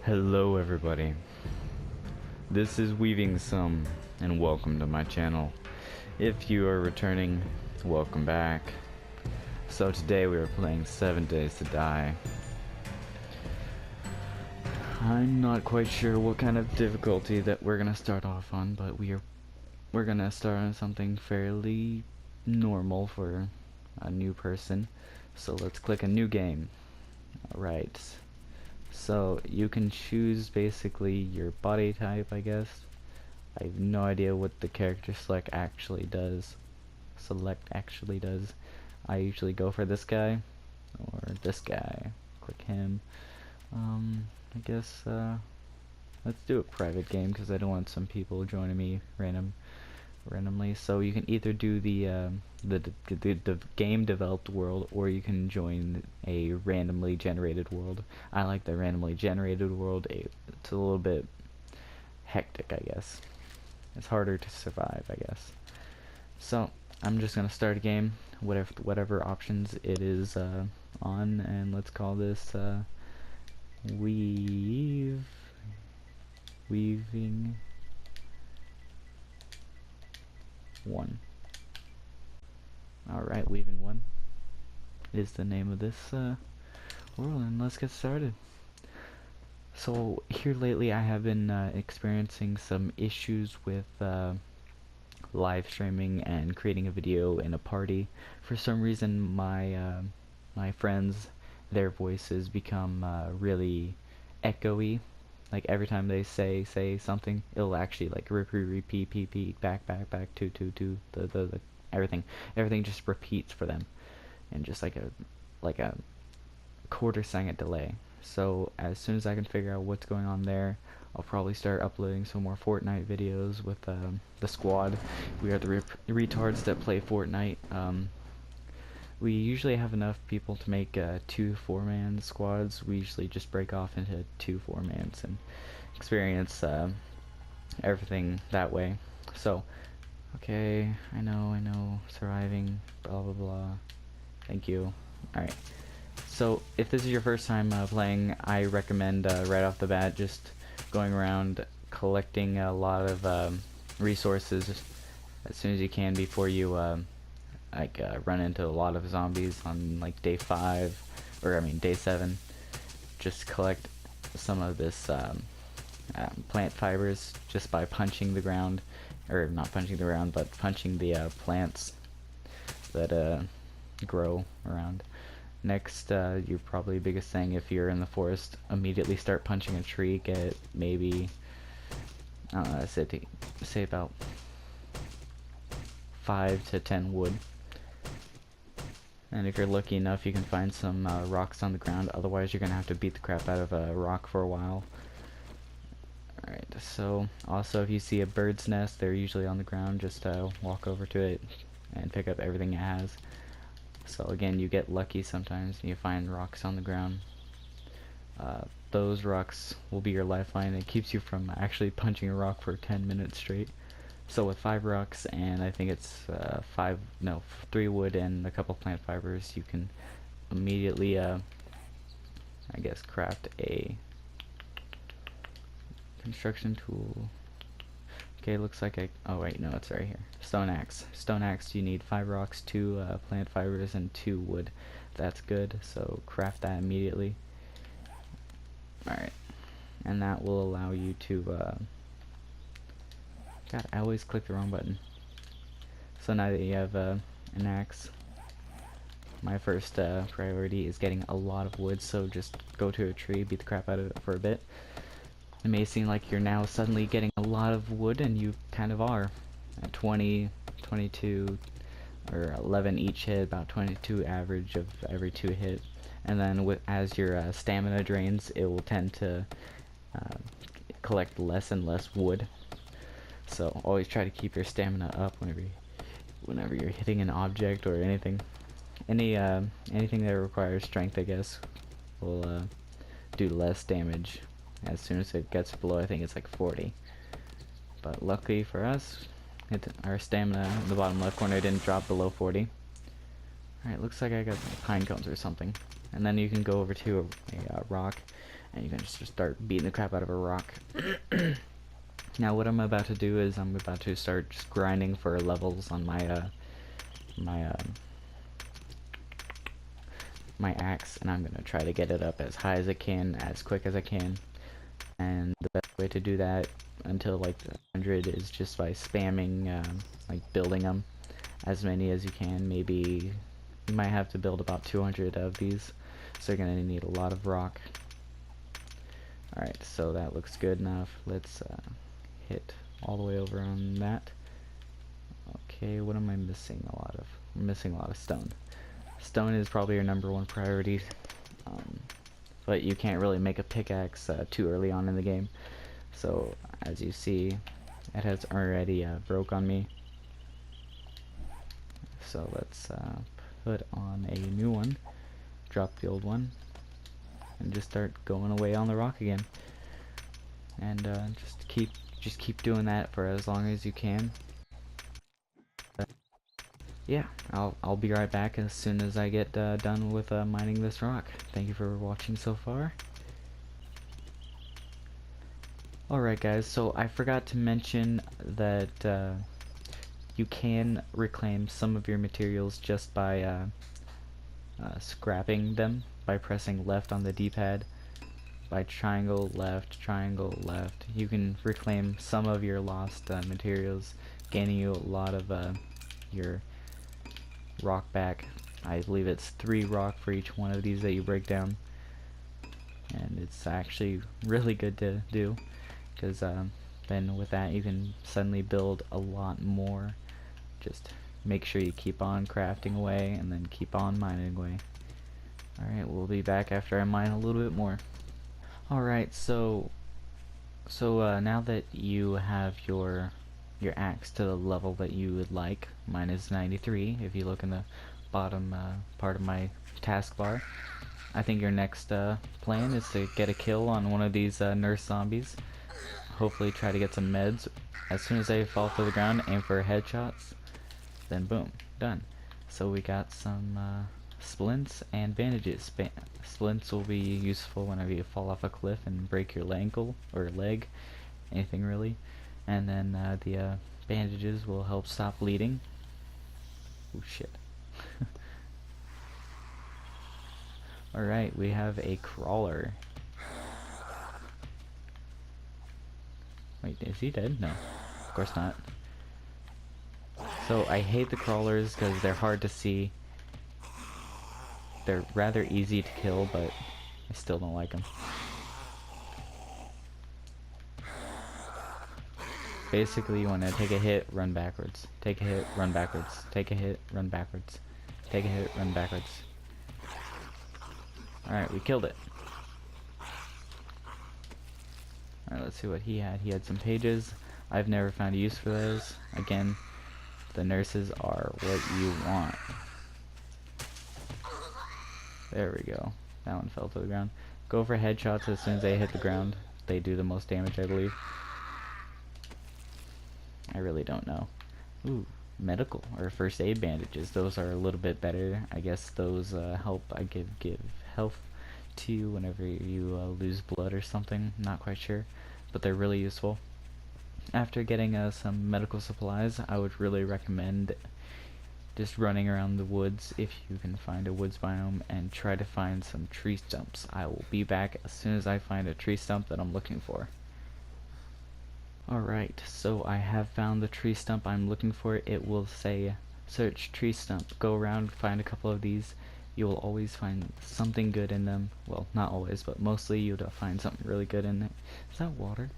Hello everybody, this is Weavingsum and welcome to my channel. If you are returning, welcome back. So today we are playing 7 Days to Die. I'm not quite sure what kind of difficulty that we're gonna start off on, but we're gonna start on something fairly normal for a new person. So let's click a new game. Alright. So you can choose basically your body type, I guess. I have no idea what the character select actually does. I usually go for this guy or this guy. Click him. I guess let's do a private game because I don't want some people joining me randomly. So you can either do the game developed world, or you can join a randomly generated world. I like the randomly generated world. It's a little bit hectic, I guess. It's harder to survive, I guess. So I'm just gonna start a game, whatever options it is on, and let's call this Weaving 1. Alright, Weaving 1 is the name of this world, and let's get started. So here lately I have been experiencing some issues with live streaming and creating a video in a party. For some reason my friends, their voices become really echoey. Like every time they say something, it'll actually like repeat, back, to, the everything just repeats for them, and just like a quarter-second delay. So as soon as I can figure out what's going on there, I'll probably start uploading some more Fortnite videos with the squad. We are the retards that play Fortnite. We usually have enough people to make 2 4-man squads. We usually just break off into 2 4-mans and experience everything that way. So, okay, I know, surviving, blah blah blah. Thank you. Alright. So, if this is your first time playing, I recommend right off the bat just going around collecting a lot of resources as soon as you can before you run into a lot of zombies on like day 5, or I mean day 7. Just collect some of this plant fibers just by punching the ground, or not punching the ground, but punching the plants that grow around. Next, your probably biggest thing, if you're in the forest, immediately start punching a tree. Get maybe say about 5 to 10 wood. And if you're lucky enough, you can find some rocks on the ground. Otherwise, you're gonna have to beat the crap out of a rock for a while. Alright, so also if you see a bird's nest, they're usually on the ground. Just walk over to it and pick up everything it has. So again, you get lucky sometimes and you find rocks on the ground. Those rocks will be your lifeline. It keeps you from actually punching a rock for 10 minutes straight. So with 5 rocks and I think it's 3 wood and a couple plant fibers, you can immediately I guess craft a construction tool. Okay, looks like oh wait, no, it's right here. Stone axe. Stone axe, you need 5 rocks, 2 plant fibers, and 2 wood. That's good, so craft that immediately. Alright, and that will allow you to God, I always click the wrong button. So now that you have an axe, my first priority is getting a lot of wood, so just go to a tree, beat the crap out of it for a bit. It may seem like you're now suddenly getting a lot of wood, and you kind of are. At 20, 22, or 11 each hit, about 22 average of every 2 hit. And then as your stamina drains, it will tend to collect less and less wood. So always try to keep your stamina up whenever you're hitting an object or anything. Anything that requires strength, I guess, will do less damage as soon as it gets below, I think it's like 40. But luckily for us, our stamina in the bottom left corner didn't drop below 40. Alright, looks like I got some pine cones or something. And then you can go over to a rock and you can just start beating the crap out of a rock. Now what I'm about to do is I'm about to start just grinding for levels on my axe, and I'm gonna try to get it up as high as I can, as quick as I can. And the best way to do that until like 100 is just by spamming, like building them as many as you can. Maybe you might have to build about 200 of these, so you're gonna need a lot of rock. Alright, so that looks good enough. Let's hit all the way over on that. Okay, what am I missing a lot of? I'm missing a lot of stone. Stone is probably your #1 priority, but you can't really make a pickaxe too early on in the game. So as you see, it has already broke on me. So let's put on a new one, drop the old one, and just start going away on the rock again. And just keep doing that for as long as you can. Yeah, I'll be right back as soon as I get done with mining this rock. Thank you for watching so far. Alright guys, so I forgot to mention that you can reclaim some of your materials just by scrapping them by pressing left on the D-pad. By triangle left, you can reclaim some of your lost materials, gaining you a lot of your rock back. I believe it's 3 rock for each one of these that you break down, and it's actually really good to do, because then with that you can suddenly build a lot more. Just make sure you keep on crafting away and then keep on mining away. Alright, we'll be back after I mine a little bit more. Alright, so now that you have your axe to the level that you would like, mine is 93 if you look in the bottom part of my taskbar, I think your next plan is to get a kill on one of these nurse zombies. Hopefully try to get some meds. As soon as they fall to the ground, aim for headshots, then boom, done. So we got some splints and bandages. Splints will be useful whenever you fall off a cliff and break your ankle or leg, anything really. And then the bandages will help stop bleeding. Oh shit. Alright, we have a crawler. Wait, is he dead? No, of course not. So I hate the crawlers because they're hard to see. They're rather easy to kill, but I still don't like them. Basically, you want to take a hit, run backwards. Take a hit, run backwards. Take a hit, run backwards. Take a hit, run backwards. Alright, we killed it. Alright, let's see what he had. He had some pages. I've never found a use for those. Again, the nurses are what you want. There we go. That one fell to the ground. Go for headshots as soon as they hit the ground. They do the most damage, I believe. I really don't know. Ooh, medical or first aid bandages. Those are a little bit better. I guess those help. I give health to you whenever you lose blood or something. Not quite sure, but they're really useful. After getting some medical supplies, I would really recommend just running around the woods if you can find a woods biome and try to find some tree stumps. I will be back as soon as I find a tree stump that I'm looking for. Alright, so I have found the tree stump I'm looking for. It will say search tree stump. Go around, find a couple of these. You will always find something good in them. Well, not always, but mostly you'll find something really good in it. Is that water?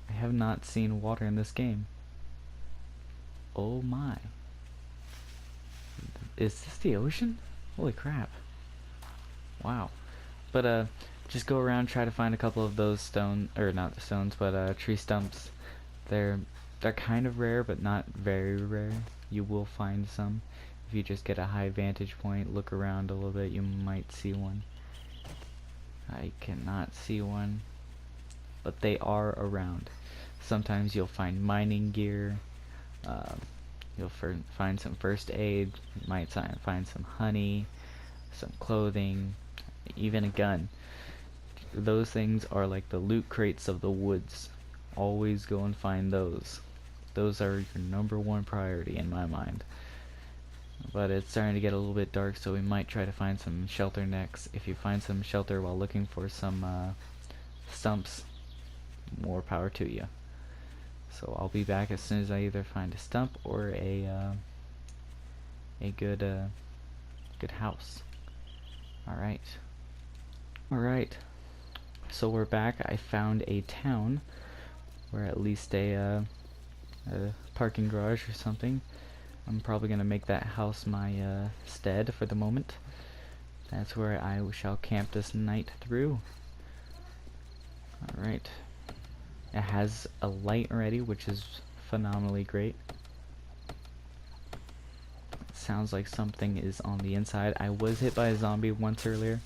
I have not seen water in this game. Oh my. Is this the ocean? Holy crap. Wow. But just go around, try to find a couple of those stone, or not the stones, but tree stumps. They're kind of rare, but not very rare. You will find some. If you just get a high vantage point, look around a little bit, you might see one. I cannot see one, but they are around. Sometimes you'll find mining gear. You'll find some first aid. You might find some honey, some clothing. even a gun. Those things are like the loot crates of the woods. Always go and find those. Those are your #1 priority in my mind. But it's starting to get a little bit dark, so we might try to find some shelter next. If you find some shelter while looking for some stumps, more power to you. So I'll be back as soon as I either find a stump or a good house. Alright. So we're back. I found a town, or at least a parking garage or something. I'm probably gonna make that house my stead for the moment. That's where I shall camp this night through. Alright. It has a light already, which is phenomenally great. It sounds like something is on the inside. I was hit by a zombie once earlier.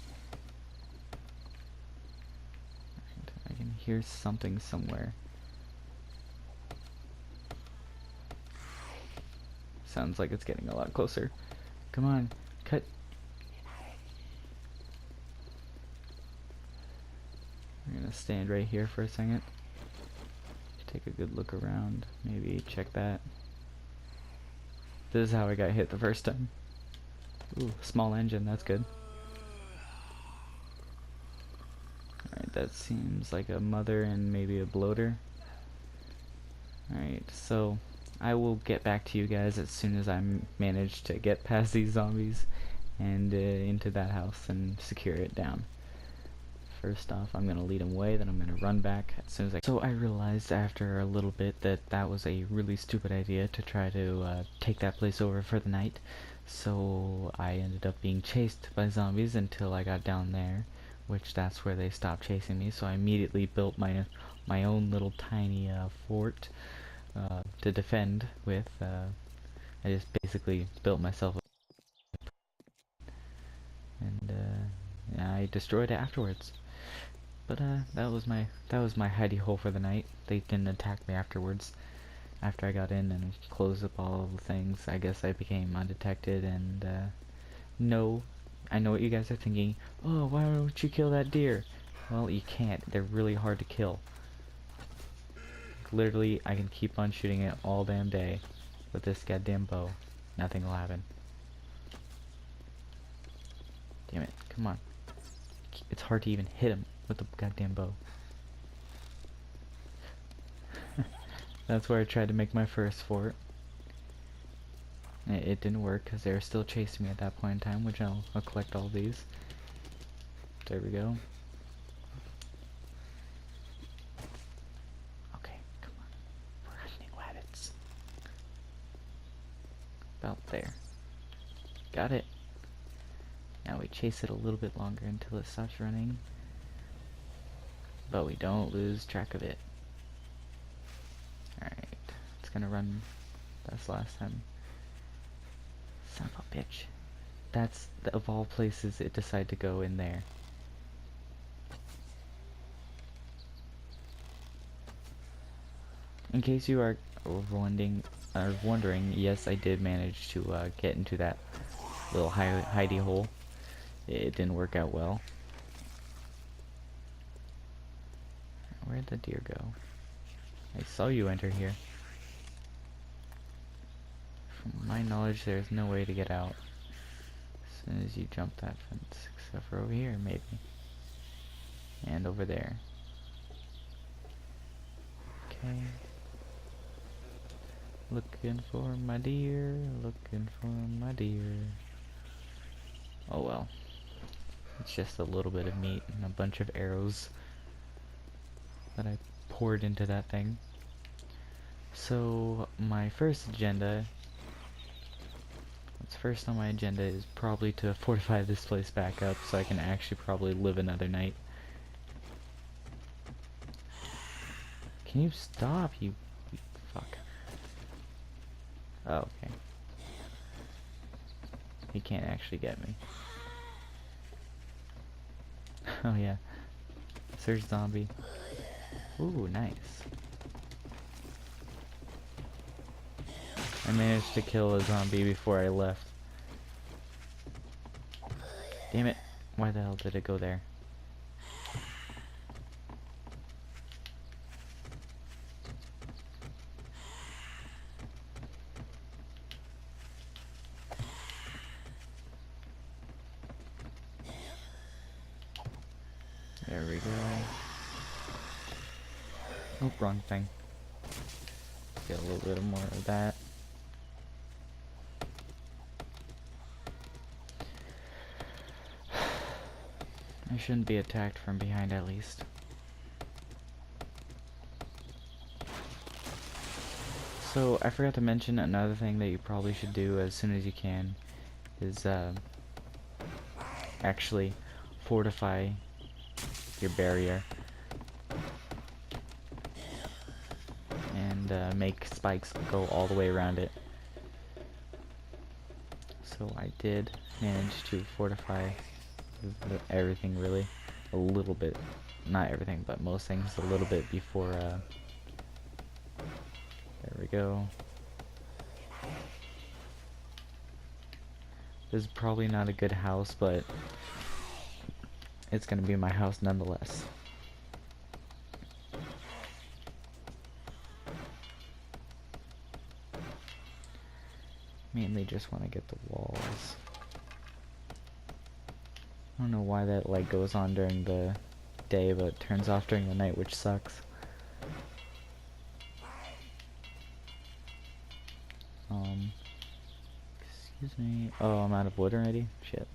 I can hear something somewhere. Sounds like it's getting a lot closer. Come on, cut. We're gonna stand right here for a second. Take a good look around. Maybe check that. This is how I got hit the first time. Ooh, small engine, that's good. Alright, that seems like a mother and maybe a bloater. Alright, so I will get back to you guys as soon as I manage to get past these zombies and into that house and secure it down. First off, I'm gonna lead them away, then I'm gonna run back as soon as I can. So I realized after a little bit that that was a really stupid idea to try to take that place over for the night. So I ended up being chased by zombies until I got down there, which that's where they stopped chasing me. So I immediately built my own little tiny fort to defend with. I just basically built myself and I destroyed it afterwards. But that was my hidey hole for the night. They didn't attack me afterwards. After I got in and closed up all the things, I guess I became undetected. And no, I know what you guys are thinking. Oh, why don't you kill that deer? Well, you can't. They're really hard to kill. Literally, I can keep on shooting it all damn day with this goddamn bow. Nothing will happen. Damn it! Come on. It's hard to even hit him with the goddamn bow. That's where I tried to make my first fort. It didn't work because they were still chasing me at that point in time, which I'll collect all these. There we go. Okay, come on. We're hunting rabbits. About there. Got it. Now we chase it a little bit longer until it stops running. But we don't lose track of it. Alright. It's gonna run. That's last time. Son of a bitch. That's, of all places, it decided to go in there. In case you are wondering, yes, I did manage to get into that little hidey hole. It didn't work out well. Where'd the deer go? I saw you enter here. From my knowledge, there's no way to get out as soon as you jump that fence, except for over here, maybe. And over there. Okay. Looking for my deer, looking for my deer. Oh well. It's just a little bit of meat and a bunch of arrows that I poured into that thing. So my first agenda, what's first on my agenda is probably to fortify this place back up so I can actually probably live another night. Can you stop, you fuck? Oh, okay. He can't actually get me. Oh yeah. Search zombie. Ooh, nice. I managed to kill a zombie before I left. Damn it. Why the hell did it go there? There we go. Oh, wrong thing. Get a little bit more of that. I shouldn't be attacked from behind at least. So, I forgot to mention another thing that you probably should do as soon as you can is actually fortify your barrier and make spikes go all the way around it. So I did manage to fortify everything, really, a little bit, not everything but most things a little bit before there we go. This is probably not a good house, but it's gonna be my house nonetheless. Mainly just want to get the walls. I don't know why that light goes on during the day but turns off during the night, which sucks. Excuse me. Oh, I'm out of wood already? Shit.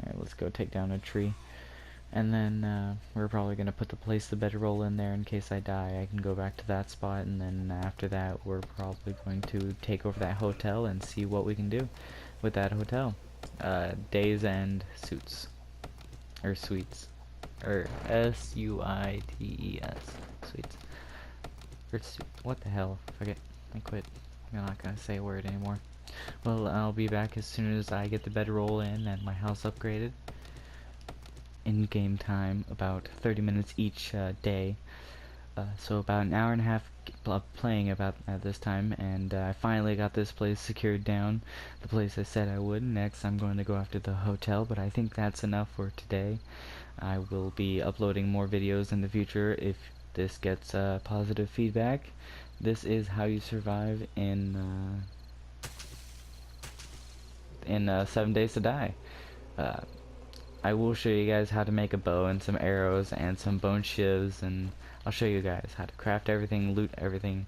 Alright, let's go take down a tree. And then we're probably going to place the bedroll in there in case I die. I can go back to that spot, and then after that we're probably going to take over that hotel and see what we can do with that hotel. Days and suits. Or suites. Or S-U-I-T-E-S. Suites. Or what the hell? Forget. I quit. I'm not gonna say a word anymore. Well, I'll be back as soon as I get the bedroll in and my house upgraded. In game time, about 30 minutes each day. So about an hour and a half playing about at this time, and I finally got this place secured down, the place I said I would. Next I'm going to go after the hotel, but I think that's enough for today. I will be uploading more videos in the future if this gets positive feedback. This is how you survive in 7 Days to Die. I will show you guys how to make a bow and some arrows and some bone shivs, and I'll show you guys how to craft everything, loot everything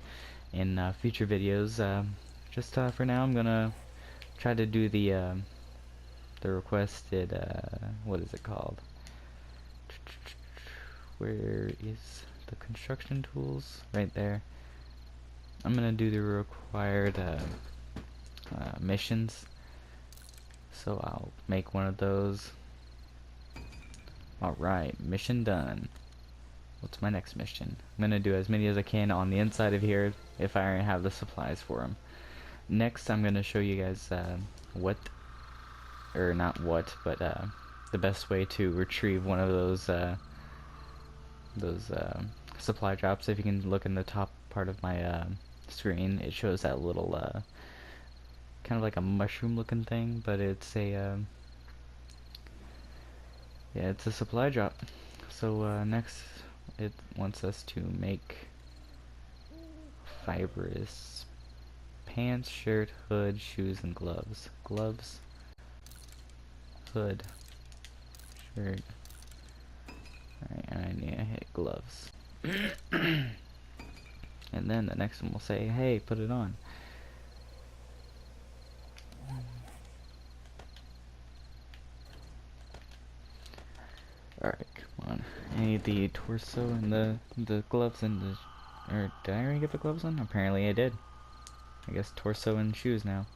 in future videos. Just for now, I'm gonna try to do the requested, what is it called? Where is the construction tools? Right there. I'm gonna do the required missions, so I'll make one of those. Alright, mission done. What's my next mission? I'm gonna do as many as I can on the inside of here if I already have the supplies for them. Next, I'm gonna show you guys the best way to retrieve one of those supply drops. If you can look in the top part of my screen, it shows that little kind of like a mushroom looking thing, but it's a yeah, it's a supply drop. So next it wants us to make fibrous pants, shirt, hood, shoes, and gloves. Gloves, hood, shirt. Alright, and I need to hit gloves. And then the next one will say, hey, put it on. Alright, come on. I need the torso and the gloves and the... Or did I already get the gloves on? Apparently I did. I guess torso and shoes now.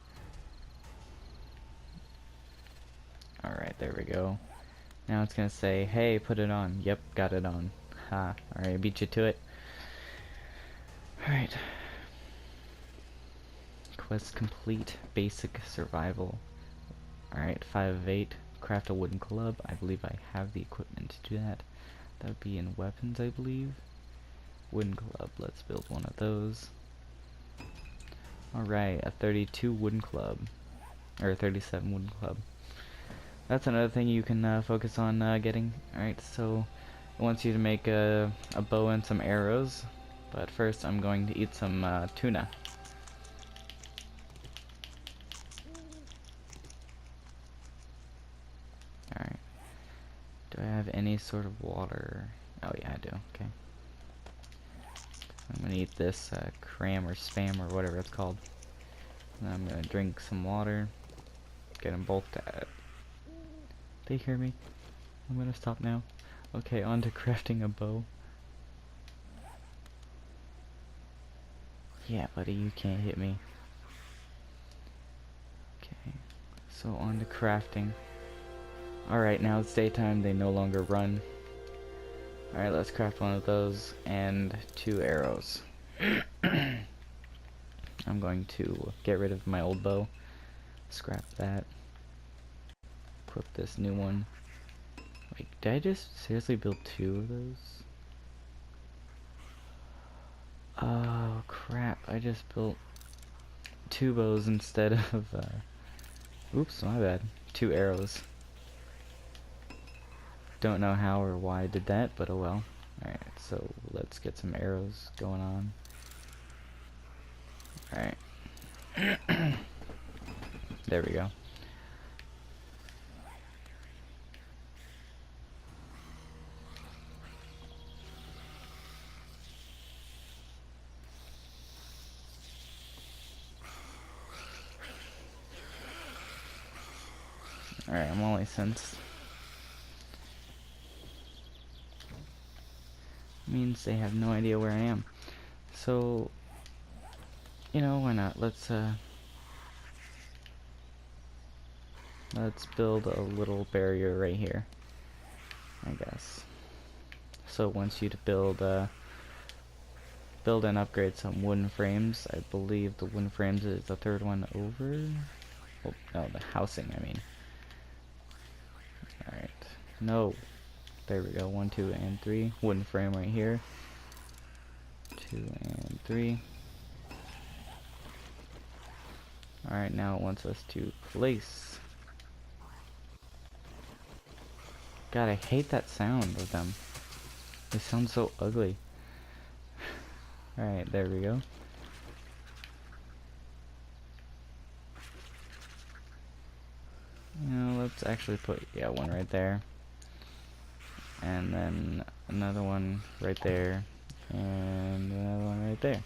Alright, there we go. Now it's gonna say, hey, put it on. Yep, got it on. Ha. Alright, beat you to it. Alright. Quest complete. Basic survival. Alright, 5 of 8. Craft a wooden club. I believe I have the equipment to do that. That would be in weapons, I believe. Wooden club. Let's build one of those. Alright, a 32 wooden club. Or a 37 wooden club. That's another thing you can focus on getting. Alright, so it wants you to make a bow and some arrows. But first I'm going to eat some tuna. Alright. Do I have any sort of water? Oh yeah, I do. Okay. I'm gonna eat this cram or spam or whatever it's called. And I'm gonna drink some water. Get them both to... They hear me? I'm gonna stop now. Okay, on to crafting a bow. Yeah, buddy, you can't hit me. Okay, so on to crafting. Alright, now it's daytime, they no longer run. Alright, let's craft one of those and 2 arrows. I'm going to get rid of my old bow. Scrap that. Equip this new one. Wait, did I just seriously build 2 of those? Oh crap, I just built 2 bows instead of, oops, my bad. 2 arrows. Don't know how or why I did that, but oh well. Alright, so let's get some arrows going on. Alright. There we go. Alright, I'm only since means they have no idea where I am. So, you know, why not? Let's build a little barrier right here, I guess. So once you build build and upgrade some wooden frames, I believe the wooden frames is the 3rd one over. Oh, no, the housing, I mean. Alright. No. There we go. 1, 2, and 3. Wooden frame right here. 2 and 3. Alright, now it wants us to place. God, I hate that sound of them. They sound so ugly. Alright, there we go. Now let's actually put, yeah, one right there. And then another one right there. And another one right there.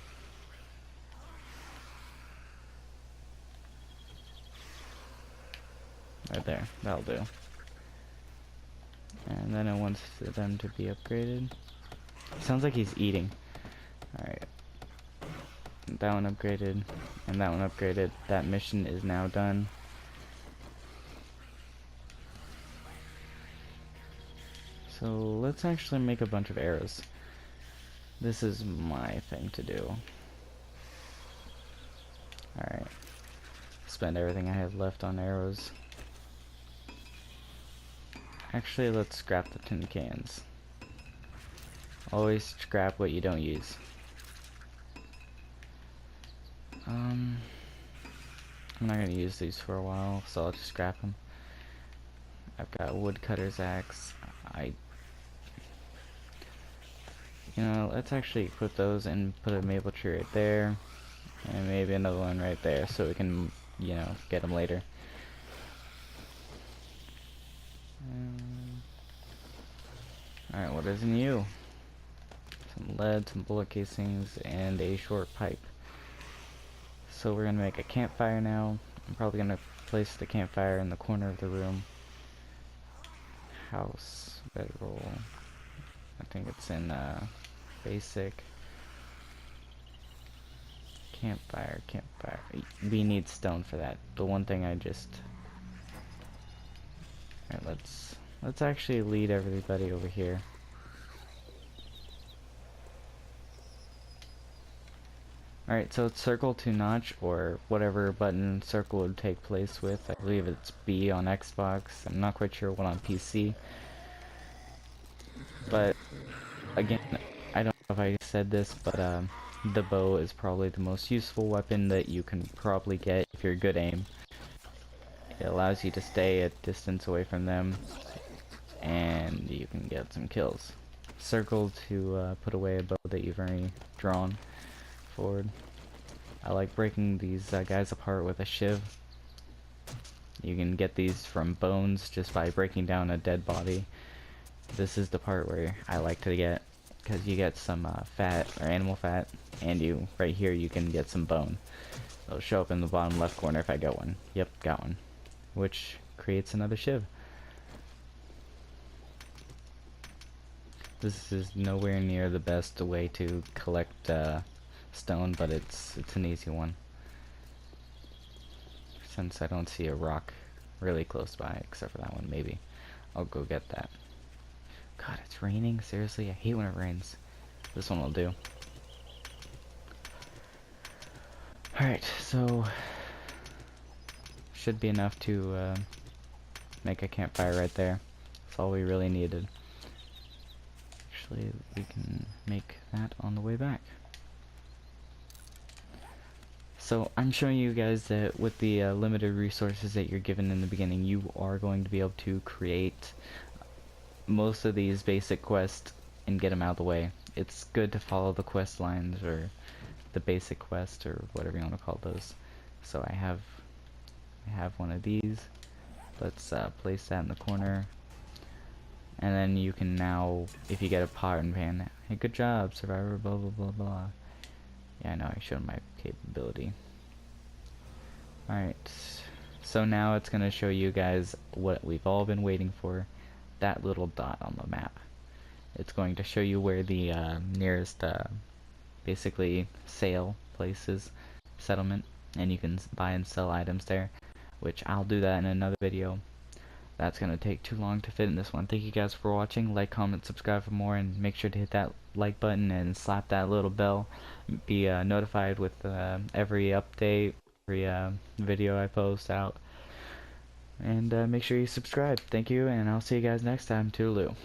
Right there, that'll do. And then it wants them to be upgraded. Sounds like he's eating. Alright. That one upgraded, and that one upgraded. That mission is now done. So let's actually make a bunch of arrows. This is my thing to do. Alright. Spend everything I have left on arrows. Actually, let's scrap the tin cans. Always scrap what you don't use. I'm not gonna use these for a while, so I'll just scrap them. I've got woodcutter's axe. You know, let's actually equip those and put a maple tree right there, and maybe another one right there, so we can, you know, get them later. Alright, what is in you? Some lead, some bullet casings, and a short pipe. So we're gonna make a campfire now. I'm probably gonna place the campfire in the corner of the room. House, bedroll. I think it's in basic. Campfire. We need stone for that. The one thing I just... Alright, let's actually lead everybody over here. Alright, so it's circle to notch, or whatever button circle would take place with. I believe it's B on Xbox. I'm not quite sure what on PC. But, again, I don't know if I said this, but the bow is probably the most useful weapon that you can probably get if you're good aim. It allows you to stay a distance away from them, and you can get some kills. Circle to put away a bow that you've already drawn forward. I like breaking these guys apart with a shiv. You can get these from bones just by breaking down a dead body. This is the part where I like to get, because you get some fat or animal fat, and right here you can get some bone. It'll show up in the bottom left corner if I get one. Yep, got one. Which creates another shiv. This is nowhere near the best way to collect stone, but it's an easy one. Since I don't see a rock really close by, except for that one, maybe. I'll go get that. God, it's raining? Seriously? I hate when it rains. This one will do. Alright, so should be enough to make a campfire right there. That's all we really needed. Actually, we can make that on the way back. So I'm showing you guys that with the limited resources that you're given in the beginning, you are going to be able to create most of these basic quests and get them out of the way. It's good to follow the quest lines, or the basic quest, or whatever you want to call those. So I have one of these. Let's place that in the corner, and then you can now, if you get a pot and pan, hey, good job, survivor, blah blah blah blah. Yeah, I know, I showed my capability. Alright, so now it's gonna show you guys what we've all been waiting for, that little dot on the map. It's going to show you where the nearest basically sale places, settlement, and you can buy and sell items there, which I'll do that in another video. That's gonna take too long to fit in this one. Thank you guys for watching. Like, comment, subscribe for more, and make sure to hit that like button and slap that little bell. Be notified with every update, every video I post out, and make sure you subscribe. Thank you, and I'll see you guys next time. Toodaloo.